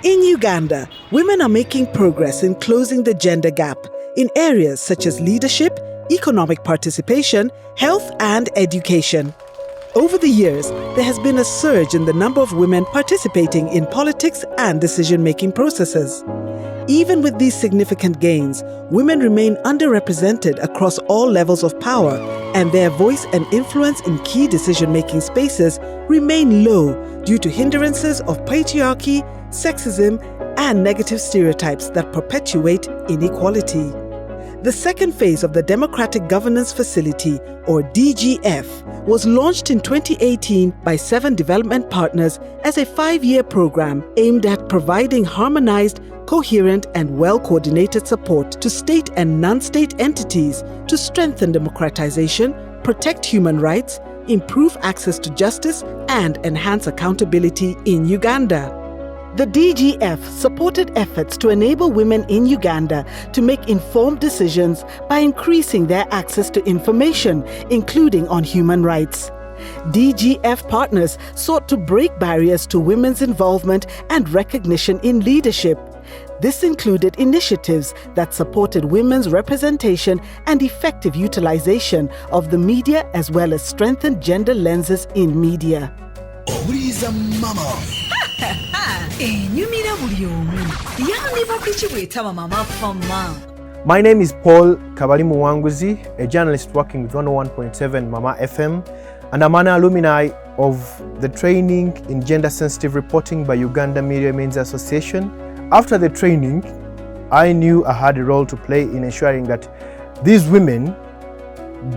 In Uganda, women are making progress in closing the gender gap in areas such as leadership, economic participation, health, and education. Over the years, there has been a surge in the number of women participating in politics and decision-making processes. Even with these significant gains, women remain underrepresented across all levels of power, and their voice and influence in key decision-making spaces remain low due to hindrances of patriarchy, sexism, and negative stereotypes that perpetuate inequality. The second phase of the Democratic Governance Facility, or DGF, was launched in 2018 by 7 development partners as a 5-year program aimed at providing harmonized, coherent, and well-coordinated support to state and non-state entities to strengthen democratization, protect human rights, improve access to justice, and enhance accountability in Uganda. The DGF supported efforts to enable women in Uganda to make informed decisions by increasing their access to information, including on human rights. DGF partners sought to break barriers to women's involvement and recognition in leadership. This included initiatives that supported women's representation and effective utilization of the media, as well as strengthened gender lenses in media. Mama. My name is Paul Kabalimu Wanguzi, a journalist working with 101.7 Mama FM, and I'm an alumni of the training in gender-sensitive reporting by Uganda Media Men's Association. After the training, I knew I had a role to play in ensuring that these women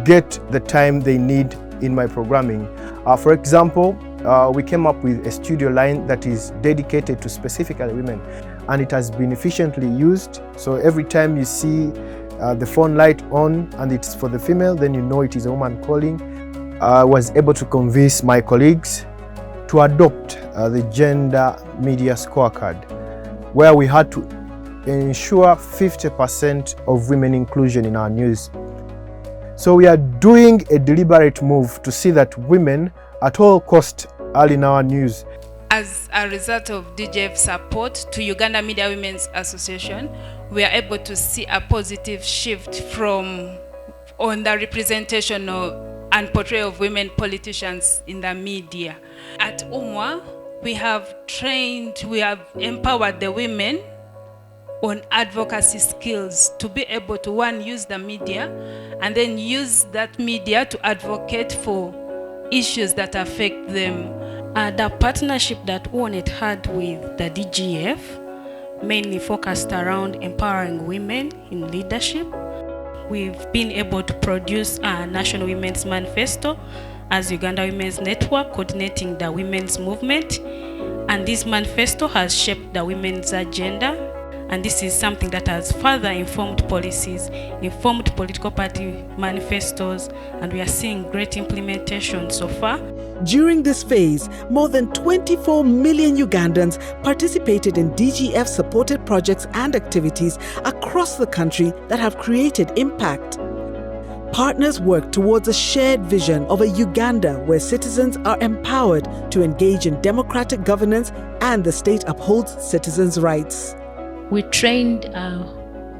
get the time they need in my programming. For example, we came up with a studio line that is dedicated to specifically women, and it has been efficiently used. So every time you see the phone light on and it's for the female, then you know it is a woman calling. I was able to convince my colleagues to adopt the gender media scorecard, where we had to ensure 50% of women inclusion in our news. So we are doing a deliberate move to see that women at all costs are in our news. As a result of DGF support to Uganda Media Women's Association, we are able to see a positive shift on the representation and portrayal of women politicians in the media. At AMWA, we have empowered the women on advocacy skills to be able to, one, use the media, and then use that media to advocate for issues that affect them. The partnership that UWONET had with the DGF mainly focused around empowering women in leadership. We've been able to produce a National Women's Manifesto as Uganda Women's Network, coordinating the women's movement. And this manifesto has shaped the women's agenda. And this is something that has further informed policies, informed political party manifestos, and we are seeing great implementation so far. During this phase, more than 24 million Ugandans participated in DGF-supported projects and activities across the country that have created impact. Partners work towards a shared vision of a Uganda where citizens are empowered to engage in democratic governance and the state upholds citizens' rights. We trained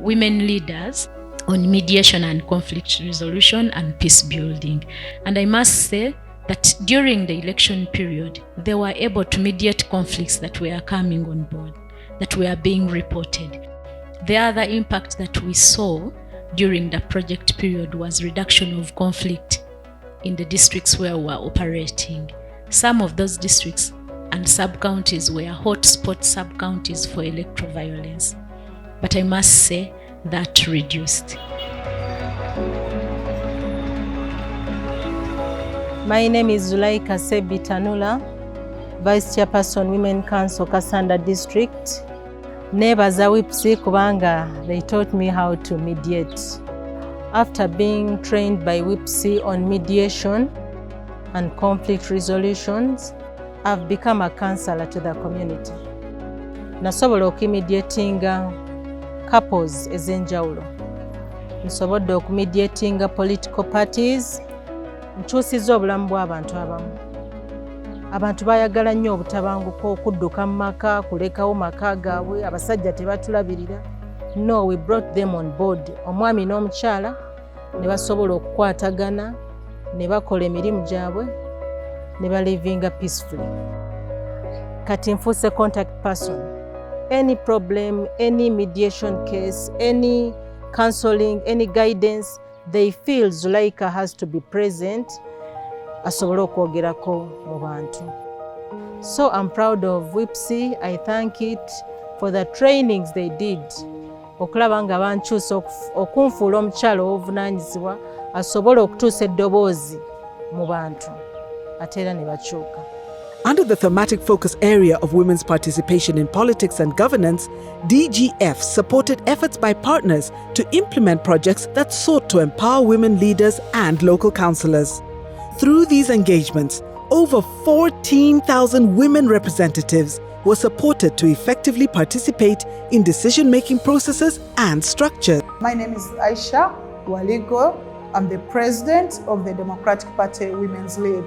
women leaders on mediation and conflict resolution and peace building. And I must say that during the election period, they were able to mediate conflicts that were coming on board, that were being reported. The other impact that we saw during the project period was reduction of conflict in the districts where we were operating. Some of those districts and sub-counties were hotspot sub-counties for electoral violence. But I must say that reduced. My name is Zulaika Sebi Tanula, Vice Chairperson Women Council Kasanda District. Neighbors are WIPC kubanga, they taught me how to mediate. After being trained by WIPC on mediation and conflict resolutions, I've become a counselor to the community. Nasobola okumediatinga couples ezenjawulo. Nsobodde okumediatinga political parties. Nkyusizza obulamu bw'abantu abamu. Abantu bayagala nnyo obutabanguko, okudduka mu maka, kulekawo maka gaabwe, abasajja tebatulabirira. No, we brought them on board. Omwami n'omukyala ne basobola okukwatagana, ne bakola emirimu gyabwe, ne balivinga peacefully. Kati nfuuse contact person. Any problem, any mediation case, any counseling, any guidance, they feel Zulaika has to be present. Asobole okwogerako mu bantu. So I'm proud of WIPC. I thank it for the trainings they did. Okulaba nga bankyusa okunfuula omukyala ow'obuvunaanyizibwa asobole okutuusa eddoboozi mu bantu ate era ne bakyuka. Under the thematic focus area of women's participation in politics and governance, DGF supported efforts by partners to implement projects that sought to empower women leaders and local councillors. Through these engagements, over 14,000 women representatives were supported to effectively participate in decision-making processes and structures. My name is Aisha Waligo. I'm the president of the Democratic Party Women's League.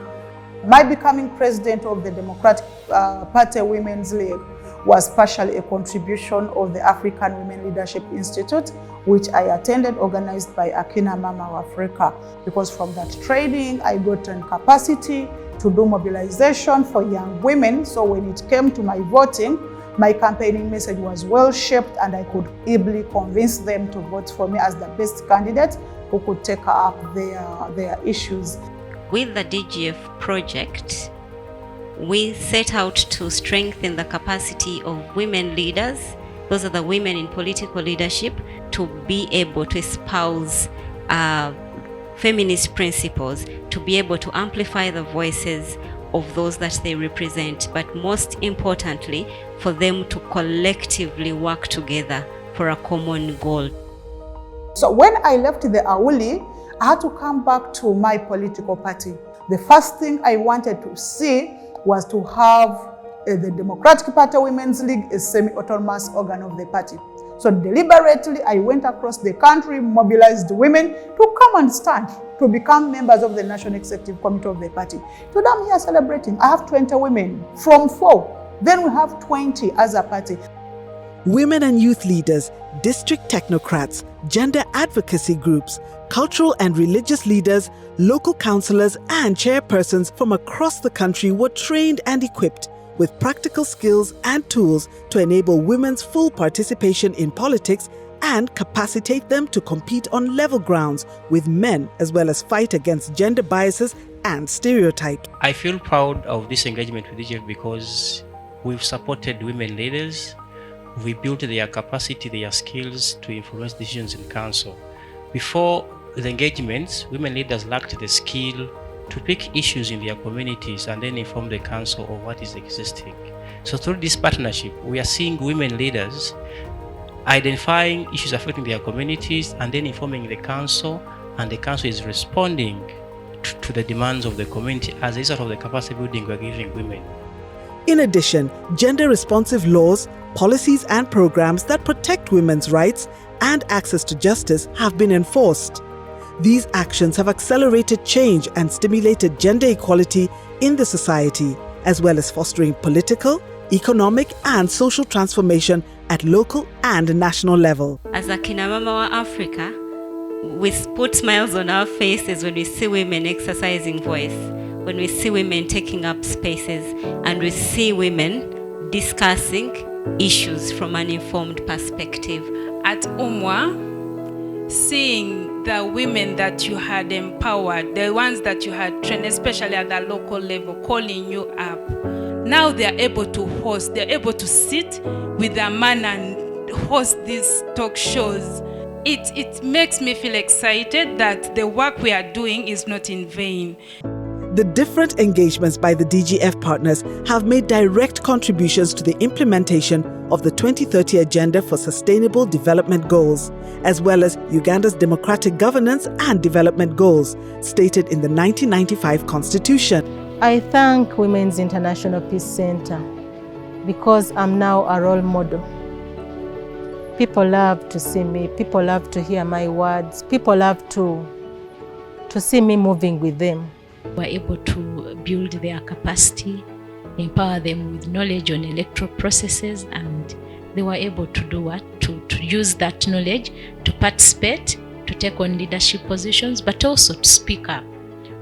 My becoming president of the Democratic Party Women's League was partially a contribution of the African Women Leadership Institute, which I attended, organized by Akina Mama of Afrika. Because from that training, I got an capacity to do mobilization for young women. So when it came to my voting, my campaigning message was well shaped and I could ably convince them to vote for me as the best candidate who could take up their issues. With the DGF project, we set out to strengthen the capacity of women leaders, those are the women in political leadership, to be able to espouse feminist principles, to be able to amplify the voices of those that they represent, but most importantly, for them to collectively work together for a common goal. So when I left the AWULI, I had to come back to my political party. The first thing I wanted to see was to have the Democratic Party Women's League, a semi-autonomous organ of the party. So deliberately, I went across the country, mobilized women to come and stand, to become members of the National Executive Committee of the party. Today I'm here celebrating. I have 20 women from 4. Then we have 20 as a party. Women and youth leaders, district technocrats, gender advocacy groups, cultural and religious leaders, local councillors and chairpersons from across the country were trained and equipped with practical skills and tools to enable women's full participation in politics and capacitate them to compete on level grounds with men, as well as fight against gender biases and stereotypes. I feel proud of this engagement with DGF because we've supported women leaders. We built their capacity, their skills to influence decisions in council. Before the engagements, women leaders lacked the skill to pick issues in their communities and then inform the council of what is existing. So through this partnership, we are seeing women leaders identifying issues affecting their communities and then informing the council, and the council is responding to the demands of the community as a result of the capacity building we are giving women. In addition, gender-responsive laws, policies and programs that protect women's rights and access to justice have been enforced. These actions have accelerated change and stimulated gender equality in the society, as well as fostering political, economic and social transformation at local and national level. As Akina Mama of Afrika, we put smiles on our faces when we see women exercising voice, when we see women taking up spaces, and we see women discussing issues from an informed perspective. At AMWA, seeing the women that you had empowered, the ones that you had trained, especially at the local level, calling you up, now they are able to host, they're able to sit with a man and host these talk shows. It makes me feel excited that the work we are doing is not in vain. The different engagements by the DGF partners have made direct contributions to the implementation of the 2030 Agenda for Sustainable Development Goals, as well as Uganda's democratic governance and development goals, stated in the 1995 Constitution. I thank Women's International Peace Center because I'm now a role model. People love to see me, people love to hear my words, people love to see me moving with them. Were able to build their capacity empower them with knowledge on electoral processes, and they were able to do what? To use that knowledge to participate, to take on leadership positions, but also to speak up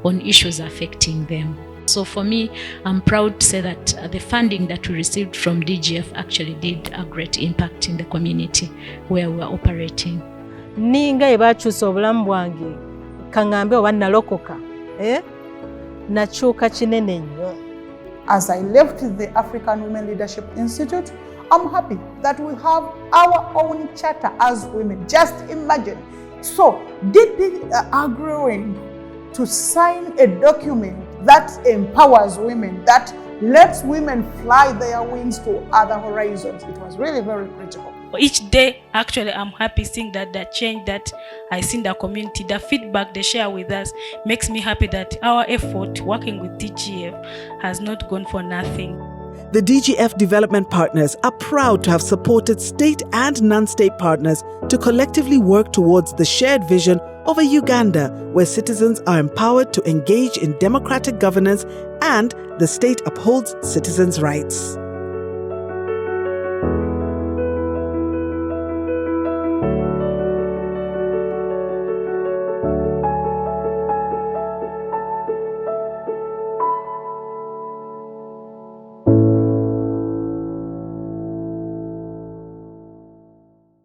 on issues affecting them. So for me, I'm proud to say that the funding that we received from DGF actually did a great impact in the community where we are operating. Ninga ebakyusa obulamu bwange kangambe oba nalokoka nakyuka kinene nnyo. As I left the African Women Leadership Institute, I'm happy that we have our own charter as women. Just imagine. So, did they agreeing to sign a document that empowers women, that lets women fly their wings to other horizons? It was really very critical. Each day, actually, I'm happy seeing that the change that I see in the community, the feedback they share with us makes me happy that our effort working with DGF has not gone for nothing. The DGF development partners are proud to have supported state and non-state partners to collectively work towards the shared vision of a Uganda where citizens are empowered to engage in democratic governance and the state upholds citizens' rights.